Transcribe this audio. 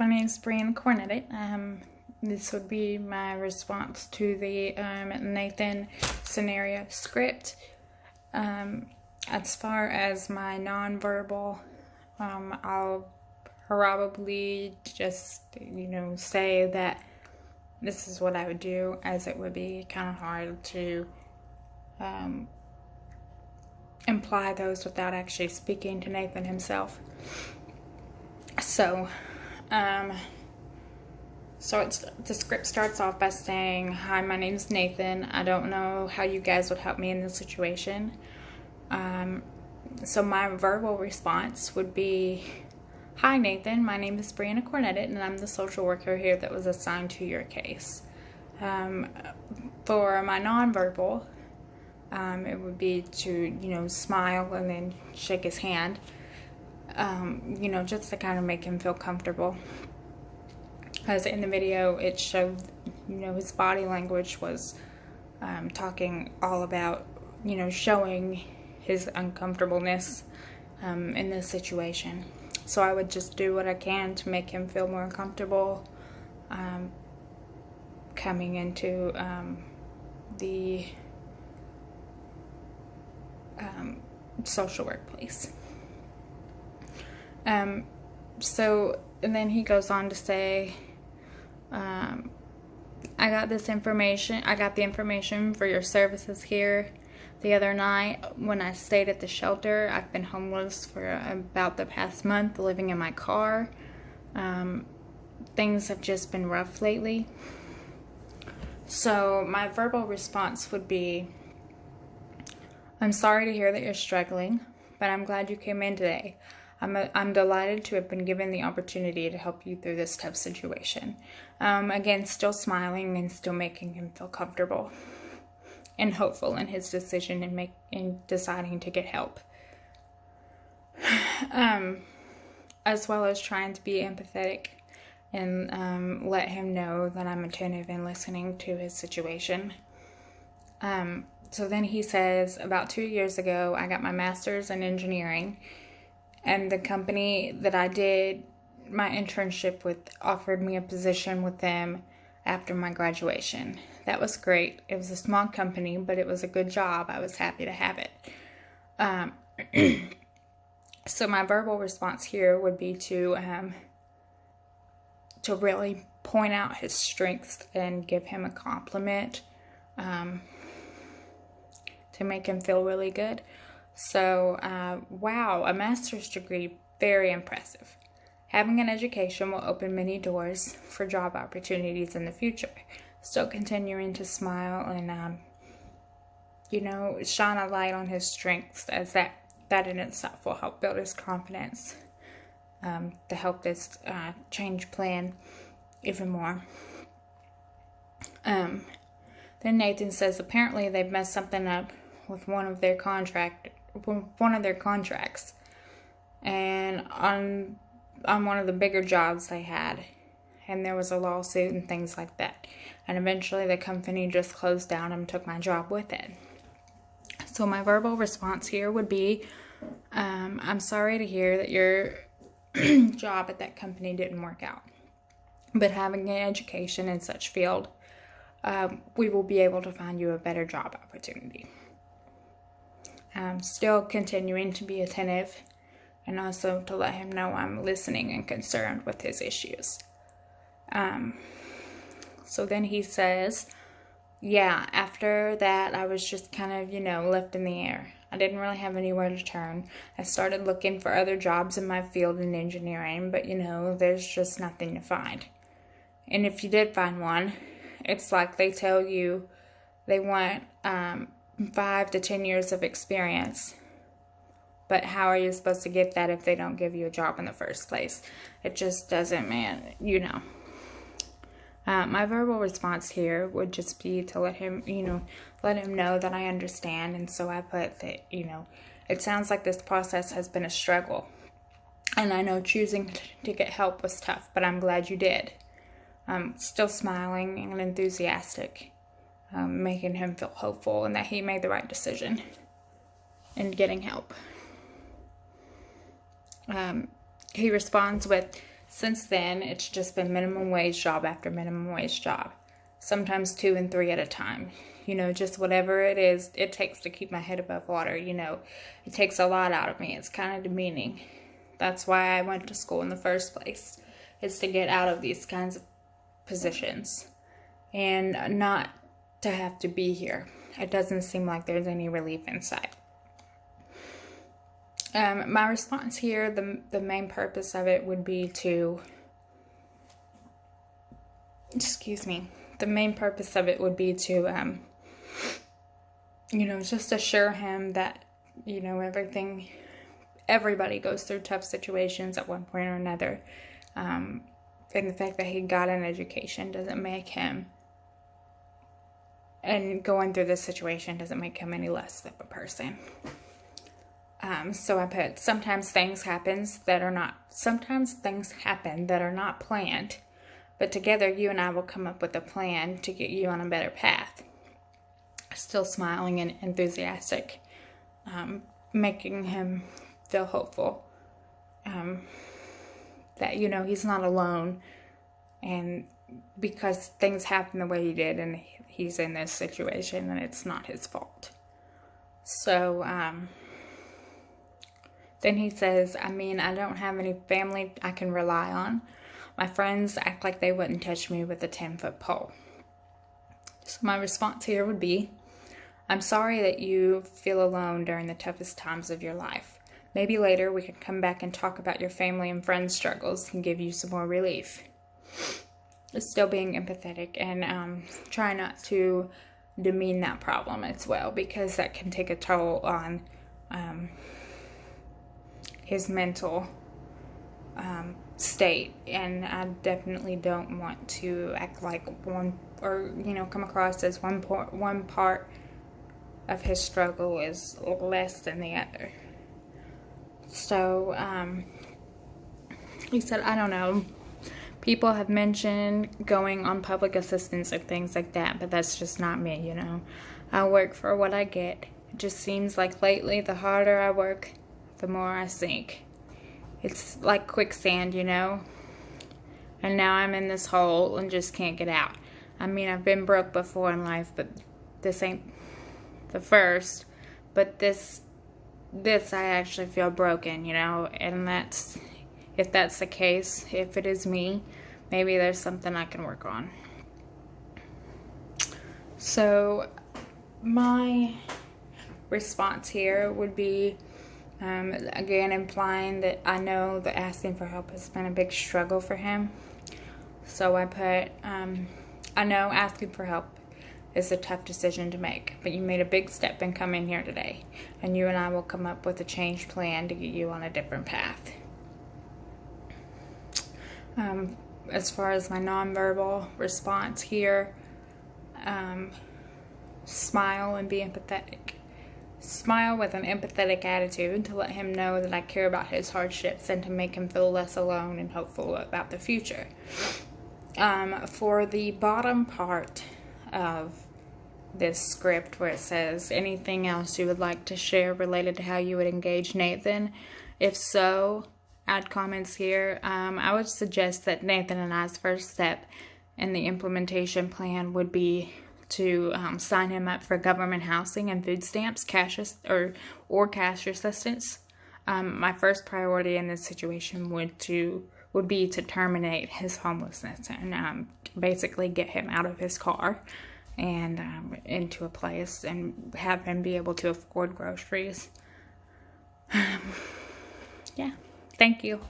my name is Brianna Cornett. This would be my response to the Nathan scenario script. As far as my nonverbal, I'll probably just, say that this is what I would do, as it would be kind of hard to imply those without actually speaking to Nathan himself. So the script starts off by saying, "Hi, my name is Nathan. I don't know how you guys would help me in this situation." So my verbal response would be, "Hi, Nathan. My name is Brianna Cornett, and I'm the social worker here that was assigned to your case." For my nonverbal, it would be to, smile and then shake his hand, just to kind of make him feel comfortable. As in the video, it showed, his body language was talking all about, showing his uncomfortableness in this situation. So I would just do what I can to make him feel more comfortable coming into the social workplace. And then he goes on to say, I got the information for your services here the other night when I stayed at the shelter. I've been homeless for about the past month, living in my car. Things have just been rough lately. So my verbal response would be, "I'm sorry to hear that you're struggling, but I'm glad you came in today. I'm delighted to have been given the opportunity to help you through this tough situation." Again, still smiling and still making him feel comfortable and hopeful in his decision in deciding to get help. As well as trying to be empathetic and let him know that I'm attentive and listening to his situation. So then he says, "About 2 years ago, I got my master's in engineering, and the company that I did my internship with offered me a position with them after my graduation. That was great. It was a small company, but it was a good job. I was happy to have it." So my verbal response here would be to really point out his strengths and give him a compliment to make him feel really good. So, wow, a master's degree, very impressive. Having an education will open many doors for job opportunities in the future. Still continuing to smile and, shine a light on his strengths, as that in itself will help build his confidence to help this change plan even more. Then Nathan says, apparently they've messed something up with one of their contracts, and on one of the bigger jobs they had, and there was a lawsuit and things like that, and eventually the company just closed down and took my job with it. So my verbal response here would be, I'm sorry to hear that your job at that company didn't work out, but having an education in such field, we will be able to find you a better job opportunity. Still continuing to be attentive and also to let him know I'm listening and concerned with his issues. So then he says, yeah, after that I was just kind of, left in the air. I didn't really have anywhere to turn. I started looking for other jobs in my field in engineering, but there's just nothing to find. And if you did find one, it's like they tell you they want 5 to 10 years of experience. But how are you supposed to get that if they don't give you a job in the first place? It just doesn't, my verbal response here would just be to let him know that I understand. And so I put that, it sounds like this process has been a struggle. And I know choosing to get help was tough, but I'm glad you did. Still smiling and enthusiastic, making him feel hopeful and that he made the right decision in getting help. He responds with, Since then, it's just been minimum wage job after minimum wage job. Sometimes 2 and 3 at a time. You know, just whatever it is, it takes to keep my head above water. You know, it takes a lot out of me. It's kind of demeaning. That's why I went to school in the first place. Is to get out of these kinds of positions. And not to have to be here. It doesn't seem like there's any relief in sight. My response here, the main purpose of it would be to, the main purpose of it would be to, you know, just assure him that, you know, everybody goes through tough situations at one point or another. And the fact that he got an education doesn't make him, and going through this situation doesn't make him any less of a person. So I put, sometimes things happen that are not planned, but together you and I will come up with a plan to get you on a better path. Still smiling and enthusiastic, making him feel hopeful, that, you know, he's not alone, and because things happen the way he did, and he's in this situation, and it's not his fault. So, then he says, I mean, I don't have any family I can rely on. My friends act like they wouldn't touch me with a 10-foot pole. So my response here would be, I'm sorry that you feel alone during the toughest times of your life. Maybe later we can come back and talk about your family and friends' struggles and give you some more relief. Still being empathetic and try not to demean that problem as well, because that can take a toll on his mental state, and I definitely don't want to act like come across as one part of his struggle is less than the other. So he said, I don't know, people have mentioned going on public assistance and things like that, but that's just not me, you know. I work for what I get. It just seems like lately the harder I work, the more I sink. It's like quicksand, you know. And now I'm in this hole and just can't get out. I mean, I've been broke before in life, but this ain't the first. But this I actually feel broken, you know. And if that's the case, if it is me, maybe there's something I can work on. So my response here would be, again, implying that I know that asking for help has been a big struggle for him. So I put, I know asking for help is a tough decision to make, but you made a big step in coming here today, and you and I will come up with a change plan to get you on a different path. As far as my nonverbal response here, smile and be empathetic. Smile with an empathetic attitude to let him know that I care about his hardships and to make him feel less alone and hopeful about the future. For the bottom part of this script where it says anything else you would like to share related to how you would engage Nathan, if so, add comments here. I would suggest that Nathan and I's first step in the implementation plan would be to sign him up for government housing and food stamps, cash assistance. My first priority in this situation would be to terminate his homelessness and basically get him out of his car and into a place and have him be able to afford groceries. Yeah, thank you.